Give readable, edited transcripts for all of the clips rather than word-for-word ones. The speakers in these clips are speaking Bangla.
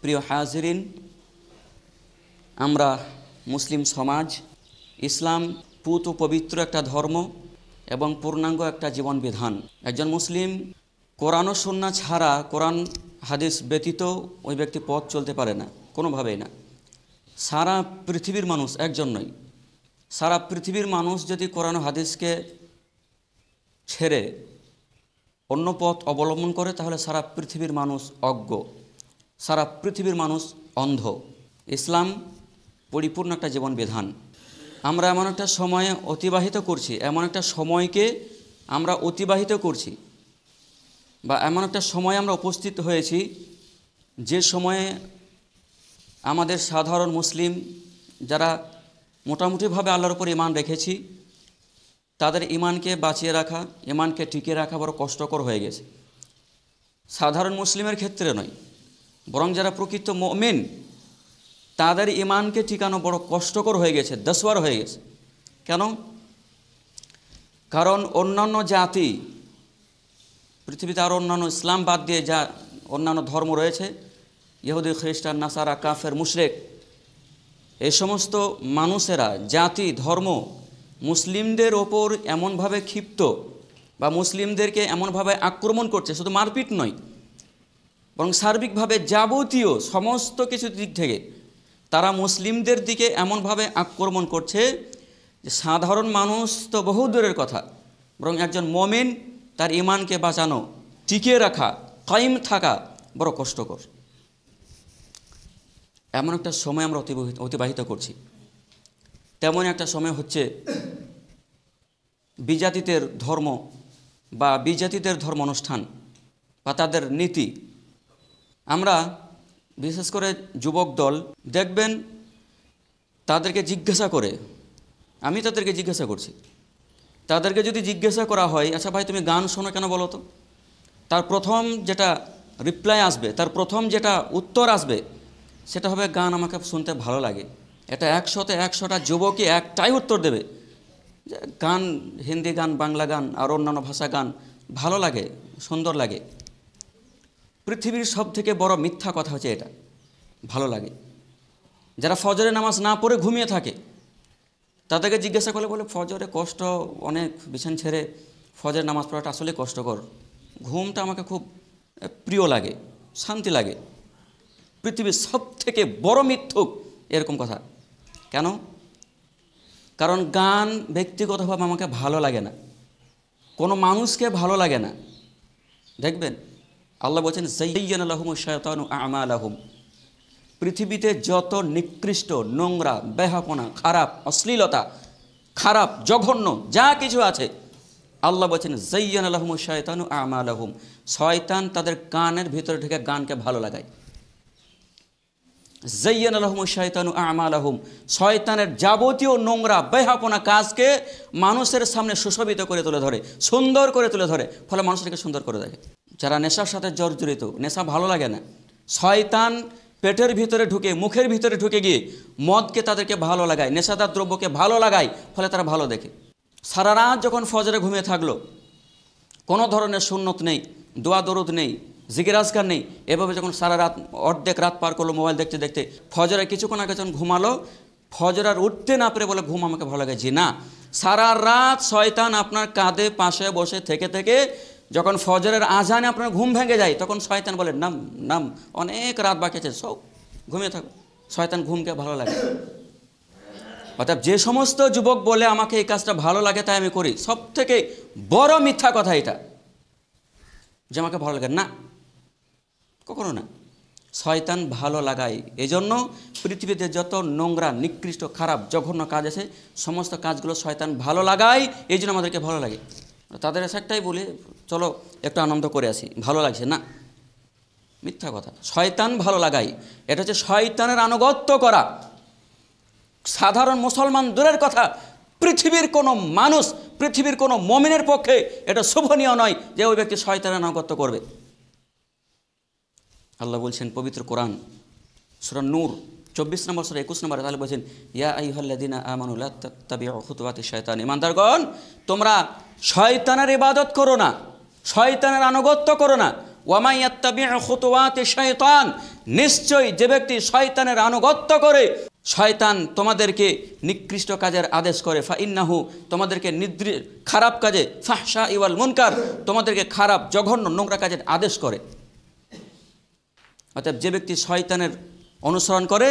প্রিয় হাজিরিন, আমরা মুসলিম সমাজ, ইসলাম পুত ও পবিত্র একটা ধর্ম এবং পূর্ণাঙ্গ একটা জীবন বিধান। একজন মুসলিম কোরআন ও সুন্নাহ ছাড়া, কোরআন হাদিস ব্যতীত ওই ব্যক্তি পথ চলতে পারে না, কোনোভাবেই না। সারা পৃথিবীর মানুষ, একজন নয়, সারা পৃথিবীর মানুষ যদি কোরআন ও হাদিসকে ছেড়ে অন্য পথ অবলম্বন করে, তাহলে সারা পৃথিবীর মানুষ অজ্ঞ, সারা পৃথিবীর মানুষ অন্ধ। ইসলাম পরিপূর্ণ একটা জীবন বিধান। আমরা এমন একটা সময়ে অতিবাহিত করছি, এমন একটা সময়কে আমরা অতিবাহিত করছি, বা এমন একটা সময়ে আমরা উপস্থিত হয়েছি যে সময়ে আমাদের সাধারণ মুসলিম যারা মোটামুটিভাবে আল্লাহর উপর ঈমান রেখেছি, তাদের ঈমানকে বাঁচিয়ে রাখা, ঈমানকে টিকিয়ে রাখা বড় কষ্টকর হয়ে গেছে। সাধারণ মুসলিমের ক্ষেত্রে নয়, বরং যারা প্রকৃত মুমিন তাদের ঈমানকে টিকানো বড় কষ্টকর হয়ে গেছে, দুশওয়ার হয়ে গেছে। কেন? কারণ অন্যান্য জাতি, পৃথিবীতে আরও অন্যান্য, ইসলাম বাদ দিয়ে যা অন্যান্য ধর্ম রয়েছে, ইহুদি, খ্রিস্টান, নাসারা, কাফের, মুশরিক, এই সমস্ত মানুষেরা, জাতি, ধর্ম মুসলিমদের ওপর এমনভাবে ক্ষিপ্ত বা মুসলিমদেরকে এমনভাবে আক্রমণ করছে, শুধু মারপিট নয়, বরং সার্বিকভাবে যাবতীয় সমস্ত কিছু দিক থেকে তারা মুসলিমদের দিকে এমনভাবে আক্রমণ করছে যে সাধারণ মানুষ তো বহু দূরের কথা, বরং একজন মুমিন তার ঈমানকে বাঁচানো, টিকিয়ে রাখা, কায়েম থাকা বড় কষ্টকর। এমন একটা সময় আমরা অতিবাহিত করছি। তেমন একটা সময় হচ্ছে বিজাতিদের ধর্ম বা বিজাতিদের ধর্ম অনুষ্ঠান বা তাদের নীতি। আমরা বিশেষ করে যুবক দল দেখবেন, তাদেরকে জিজ্ঞাসা করে, আমি তাদেরকে জিজ্ঞাসা করছি, তাদেরকে যদি জিজ্ঞাসা করা হয়, আচ্ছা ভাই তুমি গান শোনো কেন বলো তো, তার প্রথম যেটা রিপ্লাই আসবে, তার প্রথম যেটা উত্তর আসবে সেটা হবে গান আমাকে শুনতে ভালো লাগে। এটা 100টা যুবকই একটাই উত্তর দেবে যে গান, হিন্দি গান, বাংলা গান আর অন্যান্য ভাষা গান ভালো লাগে, সুন্দর লাগে। পৃথিবীর সবথেকে বড় মিথ্যা কথা হচ্ছে এটা, ভালো লাগে। যারা ফজরের নামাজ না পড়ে ঘুমিয়ে থাকে, তাদেরকে জিজ্ঞাসা করলে বলে ফজরে কষ্ট অনেক, বিছানা ছেড়ে ফজরের নামাজ পড়াটা আসলে কষ্টকর, ঘুমটা আমাকে খুব প্রিয় লাগে, শান্তি লাগে। পৃথিবীর সবথেকে বড় মিথ্যুক এরকম কথা। কেন? কারণ গান ব্যক্তিগতভাবে আমাকে ভালো লাগে না, কোনো মানুষকে ভালো লাগে না। দেখবেন আল্লাহ বলছেন যায়্যানা লাহুমুশ শায়তানু আমালাহুম, পৃথিবীতে যত নিকৃষ্ট, নোংরা, বেহাপনা, খারাপ, অশ্লীলতা, খারাপ, জঘন্য যা কিছু আছে, আল্লাহ বলছেন যায়্যানা লাহুমুশ শায়তানু আমালাহুম, শয়তান তাদের কানের ভিতরে ঢুকে গানকে ভালো লাগায়। যায়্যানা লাহুমুশ শায়তানু আমালাহুম, শয়তানের যাবতীয় নোংরা, বেহাপনা কাজকে মানুষের সামনে সুশোভিত করে তুলে ধরে, সুন্দর করে তুলে ধরে, ফলে মানুষটাকে সুন্দর করে দেখে। যারা নেশার সাথে জর্জরিত, নেশা ভালো লাগে না, শয়তান পেটের ভিতরে ঢুকে, মুখের ভিতরে ঢুকে গিয়ে মদকে তাদেরকে ভালো লাগায়, নেশাদার দ্রব্যকে ভালো লাগায়, ফলে তারা ভালো দেখে। সারা রাত যখন ফজরে ঘুমিয়ে থাকলো, কোনো ধরনের সুন্নত নেই, দোয়া দরুদ নেই, জিকির আজকার নেই, এভাবে যখন সারা রাত, অর্ধেক রাত পার করলো মোবাইল দেখতে দেখতে, ফজরে কিছুক্ষণ আগে যখন ঘুমালো, ফজর আর উঠতে না পেরে বলে ঘুম আমাকে ভালো লাগে। জি না, সারা রাত শয়তান আপনার কাঁধে পাশে বসে থেকে থেকে যখন ফজরের আজানে আপনার ঘুম ভেঙে যায়, তখন শয়তান বলে নাম নাম, অনেক রাত বাকি আছে, সব ঘুমিয়ে থাকো। শয়তান ঘুমকে ভালো লাগে। অর্থাৎ যে সমস্ত যুবক বলে আমাকে এই কাজটা ভালো লাগে তাই আমি করি, সব থেকে বড় মিথ্যা কথা এটা, যে আমাকে ভালো লাগে না, কখনো না। শয়তান ভালো লাগায়। এজন্য পৃথিবীতে যত নোংরা, নিকৃষ্ট, খারাপ, জঘন্য কাজ আছে, সমস্ত কাজগুলো শয়তান ভালো লাগায়, এই জন্য আমাদেরকে ভালো লাগে। তাদের একটাই বলি, চলো একটু আনন্দ করে আসি, ভালো লাগছে না, মিথ্যা কথা। শয়তান ভালো লাগায়, এটা হচ্ছে শয়তানের আনুগত্য করা। সাধারণ মুসলমান দূরের কথা, পৃথিবীর কোনো মানুষ, পৃথিবীর কোনো মুমিনের পক্ষে এটা শোভনীয় নয় যে ওই ব্যক্তি শয়তানের আনুগত্য করবে। আল্লাহ বলছেন পবিত্র কোরআন সূরা নূর 24 নম্বর সূরা 21 নম্বরে, তাহলে বলছেন ইয়া আইয়ুহাল্লাযীনা আমানু লা তাত্তাবিউ খুতুওয়াতিশ শায়তান, ঈমানদারগণ তোমরা শয়তানের ইবাদত করো না, শয়তানের আনুগত্য করো না। ওয়া মান ইয়াত্তাবিউ খুতুওয়াতিশ শায়তান, নিশ্চয়ই যে ব্যক্তি শয়তানের আনুগত্য করে, শয়তান তোমাদেরকে নিকৃষ্ট কাজের আদেশ করে, ফাইন্নাহু তোমাদেরকে খারাপ কাজে, ফাহশা ইওয়াল মুনকার তোমাদেরকে খারাপ জঘন্য নোংরা কাজের আদেশ করে। অতএব যে ব্যক্তি শয়তানের অনুসরণ করে,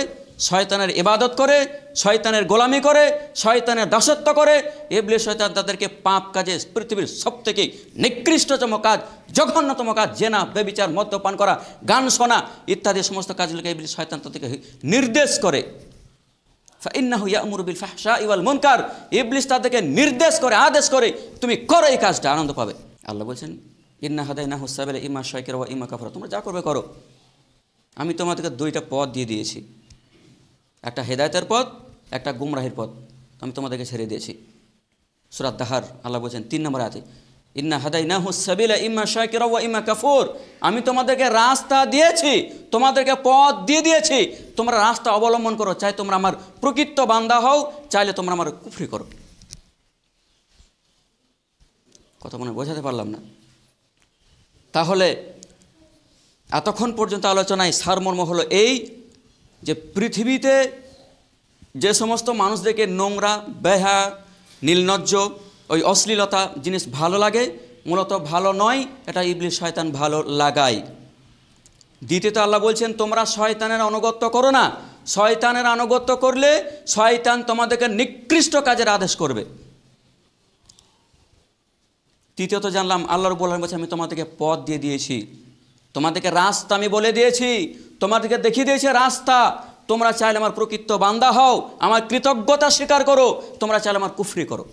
শয়তানের ইবাদত করে, শয়তানের গোলামি করে, শয়তানের দাসত্ব করে, ইবলিস শয়তান তাদেরকে পাপ কাজে, পৃথিবীর সবথেকে নিকৃষ্টতম কাজ, জঘন্যতম কাজ, জেনা, ব্যভিচার, মদ্যপান করা, গান শোনা ইত্যাদি সমস্ত কাজগুলোকে ইবলিস শয়তান তাদেরকে নির্দেশ করে। ফাইন্নাহু ইয়া'মুরু বিল ফাহশাই ওয়াল মুনকার, ইবলিস তাদেরকে নির্দেশ করে, আদেশ করে, তুমি করো এই কাজটা, আনন্দ পাবে। আল্লাহ বলছেন ইন্না হাদাইনাহু সাবিলা ইম্মা শাকিরা ওয়া ইম্মা কাফুরা, তোমরা যা করবে করো, আমি তোমাদেরকে দুইটা পথ দিয়ে দিয়েছি, একটা হেদায়েতের পথ, একটা গুমরাহির পথ আমি তোমাদেরকে ছেড়ে দিয়েছি। সূরা দাহার আল্লাহ বলছেন 3 নম্বর আয়াতে, ইন্না হাদাইনাহু সাবিলা ইম্মা শাকিরা ওয়া ইম্মা কাফুর, আমি তোমাদেরকে রাস্তা দিয়েছি, তোমাদেরকে পথ দিয়ে দিয়েছি, তোমরা রাস্তা অবলম্বন করো, চাই তোমরা আমার প্রকৃত বান্দা হও, চাইলে তোমরা আমার কুফরি করো। কথা মনে বোঝাতে পারলাম না? তাহলে এতক্ষণ পর্যন্ত আলোচনায় সারমর্ম হলো এই যে পৃথিবীতে যে সমস্ত মানুষদেরকে নোংরা, বেহা, নীলনজ্জ, ওই অশ্লীলতা জিনিস ভালো লাগে, মূলত ভালো নয়, এটা ইবলিস শয়তান ভালো লাগায়। দ্বিতীয়ত আল্লাহ বলছেন তোমরা শয়তানের আনুগত্য করো না, শয়তানের আনুগত্য করলে শয়তান তোমাদেরকে নিকৃষ্ট কাজের আদেশ করবে। তৃতীয়ত জানলাম আল্লাহ রাব্বুল আলামিন বলছেন আমি তোমাদেরকে পথ দিয়ে দিয়েছি, তোমাদেরকে রাস্তা আমি বলে দিয়েছি, তোমাদেরকে দেখিয়ে দিয়েছি রাস্তা, তোমরা চাইলে আমার প্রকৃত বান্দা হও, আমার কৃতজ্ঞতা স্বীকার করো, তোমরা চাইলে আমার কুফরি করো।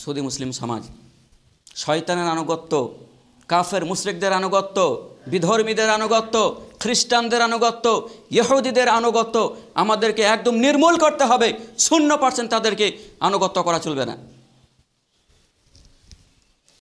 সৌদি মুসলিম সমাজ শয়তানের আনুগত্য, কাফের মুশরিকদের আনুগত্য, বিধর্মীদের আনুগত্য, খ্রিস্টানদের আনুগত্য, ইহুদিদের আনুগত্য আমাদেরকে একদম নির্মূল করতে হবে। 0% তাদেরকে আনুগত্য করা চলবে না।